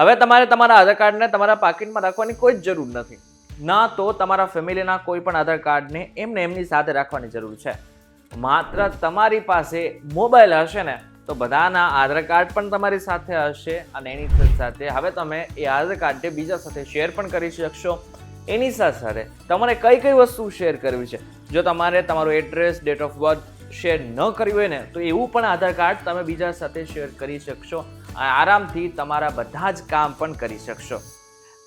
હવે તમારે તમારા આધાર કાર્ડને તમારા પાકીટમાં રાખવાની કોઈ જ જરૂર નથી. ના તો તમારા ફેમિલીના કોઈ પણ આધાર કાર્ડને એમની સાથે રાખવાની જરૂર છે. માત્ર તમારી પાસે મોબાઈલ હશે ને તો બધાના આધાર કાર્ડ પણ તમારી સાથે હશે અને એની સાથે હવે તમે એ આધાર કાર્ડને બીજા સાથે શેર પણ કરી શકશો. એની સાથે તમારે કઈ કઈ વસ્તુ શેર કરવી છે, જો તમારે તમારું address, date of birth share ન કરવી હોય ને તો એવું પણ આધાર કાર્ડ તમે બીજા સાથે શેર કરી શકશો અને આરામથી તમારા બધા જ કામ પણ કરી શકશો.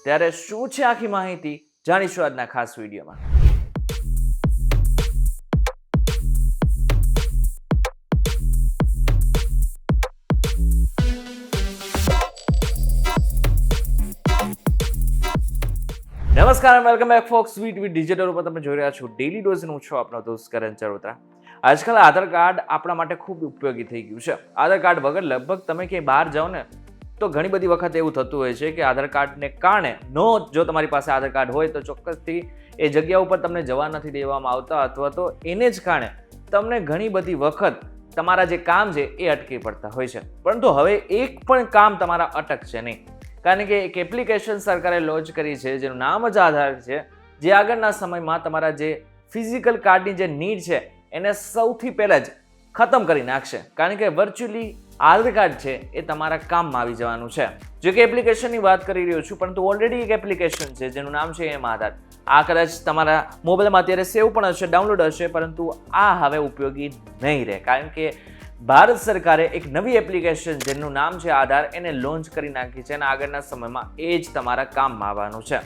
ત્યારે શું છે આખી માહિતી જાણીશું આજના ખાસ વિડીયોમાં. નમસ્કાર, welcome back folks with digital ઉપર તમે જોઈ રહ્યા છો ડેલી ડોઝ. હું છું આપનો દોસ્ત કરણ ચરોતરા. આજકાલ આધાર કાર્ડ આપણા માટે ખૂબ ઉપયોગી થઈ ગયું છે. આધાર કાર્ડ વગર લગભગ તમે ક્યાંય બહાર જાઓ ને તો ઘણી બધી વખત એવું થતું હોય છે કે આધાર કાર્ડને કારણે જો તમારી પાસે આધાર કાર્ડ હોય તો ચોક્કસથી એ જગ્યા ઉપર તમને જવા નથી દેવામાં આવતા અથવા તો એને જ કારણે તમને ઘણી બધી વખત તમારા જે કામ છે એ અટકી પડતા હોય છે. પરંતુ હવે એક પણ કામ તમારા અટકશે નહીં, કારણ કે એક એપ્લિકેશન સરકારે લોન્ચ કરી છે જેનું નામ જ આધાર છે, જે આગળના સમયમાં તમારા જે ફિઝિકલ કાર્ડની જે નીડ છે એને સૌથી પહેલાં જ ખતમ કરી નાખશે. કારણ કે વર્ચ્યુઅલી આધાર કાર્ડ છે એ તમારા કામમાં આવી જવાનું છે. જો કે એપ્લિકેશનની વાત કરી રહ્યો છું, પરંતુ ઓલરેડી એક એપ્લિકેશન છે જેનું નામ છે એમ આધાર. આ કદાચ તમારા મોબાઈલમાં અત્યારે સેવ પણ હશે, ડાઉનલોડ હશે, પરંતુ આ હવે ઉપયોગી નહીં રહે, કારણ કે ભારત સરકારે એક નવી એપ્લિકેશન જેનું નામ છે આધાર એને લોન્ચ કરી નાખી છે અને આગળના સમયમાં એ જ તમારા કામમાં આવવાનું છે.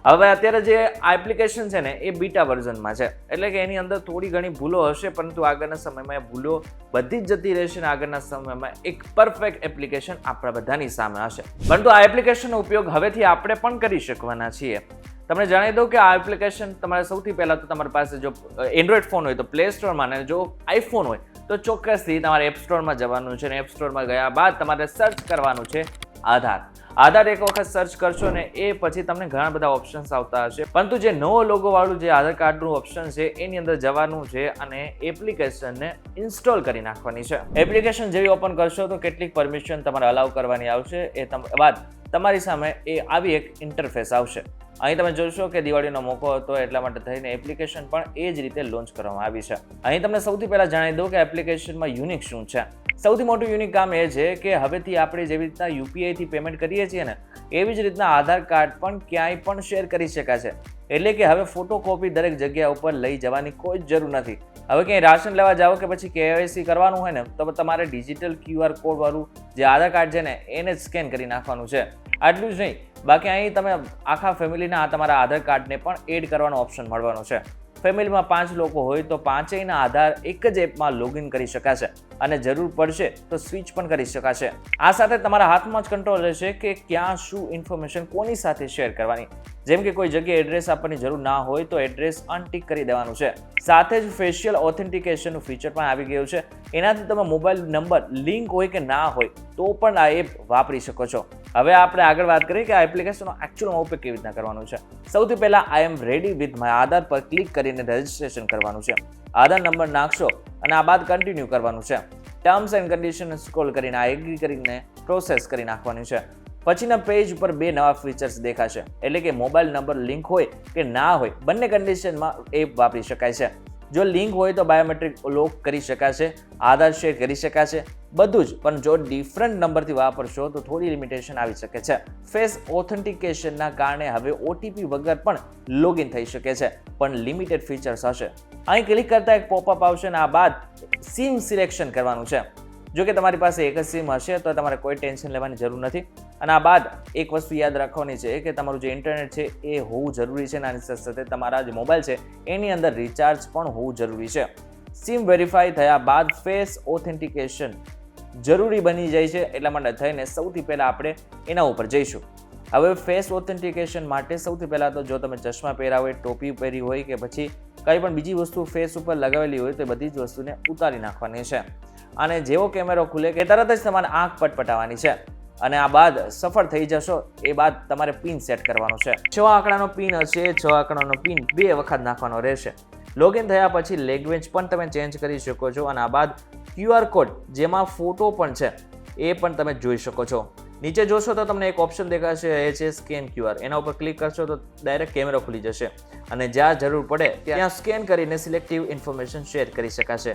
હવે અત્યારે જે આ એપ્લિકેશન છે ને એ બીટા વર્ઝનમાં છે, એટલે કે એની અંદર થોડી ઘણી ભૂલો હશે, પરંતુ આગળના સમયમાં એ ભૂલો બધી જ જતી રહેશે અને આગળના સમયમાં એક પરફેક્ટ એપ્લિકેશન આપણા બધાની સામે હશે. પરંતુ આ એપ્લિકેશનનો ઉપયોગ હવેથી આપણે પણ કરી શકવાના છીએ. તમને જણાવી દઉં કે આ એપ્લિકેશન તમારે સૌથી પહેલાં તો તમારી પાસે જો એન્ડ્રોઈડ ફોન હોય તો પ્લે સ્ટોરમાં, અને જો આઈફોન હોય તો ચોક્કસથી તમારે એપ સ્ટોરમાં જવાનું છે અને એપ સ્ટોરમાં ગયા બાદ તમારે સર્ચ કરવાનું છે આધાર. આધાર એક વખત સર્ચ કરશો ને એ પછી તમને ઘણા બધા ઓપ્શન્સ આવતા હશે, પરંતુ જે નવો લોગો વાળું જે આધાર કાર્ડનું ઓપ્શન છે એની અંદર જવાનું છે અને એપ્લિકેશનને ઇન્સ્ટોલ કરી નાખવાની છે. એપ્લિકેશન જેવી ઓપન કરશો તો કેટલીક પરમિશન તમારે અલાઉ કરવાની આવશે. એ બાદ તમારી સામે એ આવી એક ઇન્ટરફેસ આવશે. અહીં તમે જોશો કે દિવાળીનો મોકો હતો એટલા માટે થઈને એપ્લિકેશન પણ એ જ રીતે લોન્ચ કરવામાં આવી છે. અહીં તમને સૌથી પહેલાં જણાવી દઉં કે એપ્લિકેશનમાં યુનિક શું છે. સૌથી મોટું યુનિક કામ એ છે કે હવેથી આપણે જેવી રીતના યુપીઆઈથી પેમેન્ટ કરીએ છીએ ને એવી જ રીતના આધાર કાર્ડ પણ ક્યાંય પણ શેર કરી શકાશે. એટલે કે હવે ફોટોકોપી દરેક જગ્યા ઉપર લઈ જવાની કોઈ જ જરૂર નથી. હવે ક્યાંય રાશન લેવા જાઓ કે પછી કેવાયસી કરવાનું હોય ને તો તમારે ડિજિટલ QR કોડ વાળું જે આધાર કાર્ડ છે ને એને સ્કેન કરી નાખવાનું છે. આટલું જ નહીં, બાકી અહીં તમે આખા ફેમિલીના તમારા આધાર કાર્ડને પણ એડ કરવાનો ઓપ્શન મળવાનો છે. ફેમિલીમાં 5 લોકો હોય તો પાંચેયના આધાર એક જ એપમાં લોગિન કરી શકાશે અને જરૂર પડશે તો સ્વિચ પણ કરી શકાશે. આ સાથે તમારા હાથમાં જ કંટ્રોલ રહેશે કે ક્યાં શું ઇન્ફોર્મેશન કોની સાથે શેર કરવાની. જેમ કે કોઈ જગ્યાએ એડ્રેસ આપવાની જરૂર ના હોય તો એડ્રેસ અનટિક કરી દેવાનું છે. સાથે જ ફેશિયલ ઓથેન્ટિકેશનનું ફીચર પણ આવી ગયું છે. એનાથી તમે મોબાઈલ નંબર લિંક હોય કે ના હોય તો પણ આ એપ વાપરી શકો છો. હવે આપણે આગળ વાત કરીએ કે આ એપ્લિકેશનનો એકચ્યુઅલમાં ઉપયોગ કેવી રીતના કરવાનો છે. સૌથી પહેલાં આઈ એમ રેડી વિથ માય આધાર પર ક્લિક કરીને રજિસ્ટ્રેશન કરવાનું છે. આધાર નંબર નાખશો અને આ બાદ કન્ટિન્યુ કરવાનું છે. ટર્મ્સ એન્ડ કન્ડિશન સ્ક્રોલ કરીને આ એગ્રી કરીને પ્રોસેસ કરી નાખવાની છે. પછીના પેજ ઉપર 2 નવા ફીચર્સ દેખાશે, એટલે કે મોબાઈલ નંબર લિંક હોય કે ના હોય બંને કન્ડિશનમાં એપ વાપરી શકાય છે. જો લિંક હોય તો બાયોમેટ્રિક લોક કરી શકાશે, આધાર શેર કરી શકાશે, બધું જ. પણ જો ડિફરન્ટ નંબરથી વાપરશો તો થોડી લિમિટેશન આવી શકે છે. ફેસ ઓથેન્ટિકેશનના કારણે હવે OTP વગર પણ લોગિન થઈ શકે છે, પણ લિમિટેડ ફીચર્સ હશે. અહીં ક્લિક કરતા એક પોપઅપ આવશે અને આ બાદ સિમ સિલેક્શન કરવાનું છે. જો કે તમારી પાસે એક જ સિમ હશે તો તમારે કોઈ ટેન્શન લેવાની જરૂર નથી. અને આ બાદ એક વસ્તુ યાદ રાખવાની છે કે તમારું જે ઇન્ટરનેટ છે એ હોવું જરૂરી છે અને આની સાથે તમારા જે મોબાઈલ છે એની અંદર રિચાર્જ પણ હોવું જરૂરી છે. સિમ વેરીફાઈ થયા બાદ ફેસ ઓથેન્ટિકેશન જરૂરી બની જાય છે, એટલા માટે થઈને સૌથી પહેલાં આપણે એના ઉપર જઈશું. હવે ફેસ ઓથેન્ટિકેશન માટે સૌથી પહેલાં તો જો તમે ચશ્મા પહેર્યા હોય, ટોપી પહેરી હોય કે પછી કંઈ પણ બીજી વસ્તુ ફેસ ઉપર લગાવેલી હોય તો બધી જ વસ્તુને ઉતારી નાખવાની છે. અને જેવો કેમેરો ખુલે કે તરત જ તમારે આંખ પટપટાવવાની છે અને આ બાદ સફળ થઈ જશો. એ બાદ તમારે પિન સેટ કરવાનો છે. 6 આંકડાનો પિન હશે. 6 આંકડાનો પિન 2 વખત નાખવાનો રહેશે. લોગિન થયા પછી લેંગ્વેજ પણ તમે ચેન્જ કરી શકો છો અને આ બાદ QR કોડ જેમાં ફોટો પણ છે એ પણ તમે જોઈ શકો છો. નીચે જોશો તો તમને એક ઓપ્શન દેખાશે એ છે સ્કેન QR. એના ઉપર ક્લિક કરશો તો ડાયરેક્ટ કેમેરો ખુલી જશે અને જ્યાં જરૂર પડે ત્યાં સ્કેન કરીને સિલેક્ટિવ ઇન્ફોર્મેશન શેર કરી શકાશે,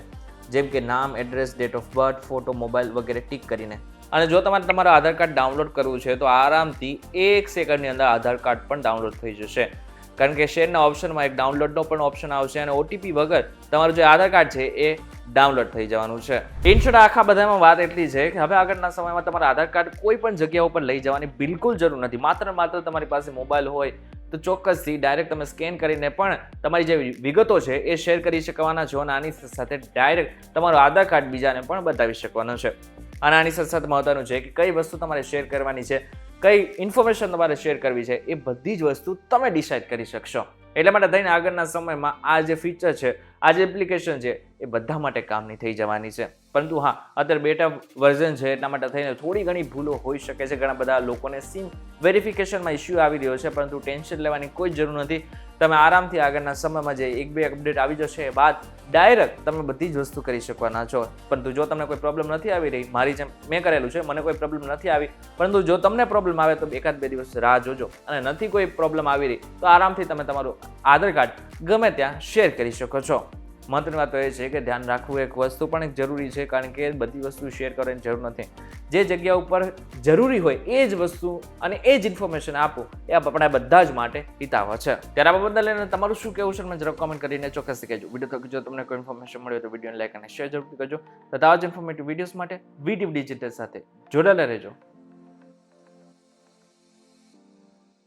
જેમ કે નામ, address, date of birth, photo, mobile વગેરે ટિક કરીને. અને જો તમારે તમારું આધાર કાર્ડ ડાઉનલોડ કરવું છે તો આરામથી 1 સેકન્ડની અંદર આધાર કાર્ડ પણ ડાઉનલોડ થઈ જશે, કારણ કે શેરના ઓપ્શનમાં એક ડાઉનલોડનો પણ ઓપ્શન આવશે અને OTP વગર તમારું જે આધાર કાર્ડ છે એ ડાઉનલોડ થઈ જવાનું છે. ઇન શોર્ટ આખા બધામાં વાત એટલી છે કે હવે આગળના સમયમાં તમારા આધાર કાર્ડ કોઈ પણ જગ્યા ઉપર લઈ જવાની બિલકુલ જરૂર નથી. માત્ર તમારી પાસે મોબાઈલ હોય તો ચોક્કસથી ડાયરેક્ટ તમે સ્કેન કરીને પણ તમારી જે વિગતો છે એ શેર કરી શકવાના છો અને આની સાથે ડાયરેક્ટ તમારું આધાર કાર્ડ બીજાને પણ બતાવી શકવાનું છે. અને આની સાથે મહત્વનું છે કે કઈ વસ્તુ તમારે શેર કરવાની છે, કઈ ઇન્ફોર્મેશન તમારે શેર કરવી છે, એ બધી જ વસ્તુ તમે ડિસાઇડ કરી શકશો. એટલા માટે થઈને આગળના સમયમાં આ જે ફીચર છે, આ જે એપ્લિકેશન છે એ બધા માટે કામની થઈ જવાની છે. પરંતુ હા, અત્યારે બેટા વર્ઝન છે એટલા માટે થઈને થોડી ઘણી ભૂલો હોઈ શકે છે. ઘણા બધા લોકોને સિમ વેરિફિકેશનમાં ઇસ્યુ આવી રહ્યો છે, પરંતુ ટેન્શન લેવાની કોઈ જરૂર નથી. તમે આરામથી આગળના સમયમાં જે 1-2 અપડેટ આવી જશે એ બાદ ડાયરેક્ટ તમે બધી જ વસ્તુ કરી શકવાના છો. પરંતુ જો તમને કોઈ પ્રોબ્લેમ નથી આવી રહી, મારી જેમ મેં કરેલું છે, મને કોઈ પ્રોબ્લેમ નથી આવી, પરંતુ જો તમને પ્રોબ્લેમ આવે તો 1-2 દિવસ રાહ જોજો. અને નથી કોઈ પ્રોબ્લેમ આવી રહી તો આરામથી તમે તમારું આધાર કાર્ડ ગમે ત્યાં શેર કરી શકો છો. મહત્વની વાત તો એ છે કે ધ્યાન રાખવું એક વસ્તુ પણ એક જરૂરી છે, કારણ કે બધી વસ્તુ શેર કરવાની જરૂર નથી. જે જગ્યા ઉપર જરૂરી હોય એ જ વસ્તુ અને એ જ ઇન્ફોર્મેશન આપો એ આપણા બધા જ માટે હિતાવહ છે. ત્યારે આ બાબતને લઈને તમારું શું કહેવું છે મને જરા કોમેન્ટ કરીને ચોક્કસ કહેજો. વિડીયો થકી જો તમને કોઈ ઇન્ફોર્મેશન મળ્યો તો વિડીયોને લાઈક અને શેર જરૂરથી કરજો. તથા આવા જ ઇન્ફોર્મેટિવ વિડીયોઝ માટે VTV ડિજિટલ સાથે જોડાયેલા રહેજો.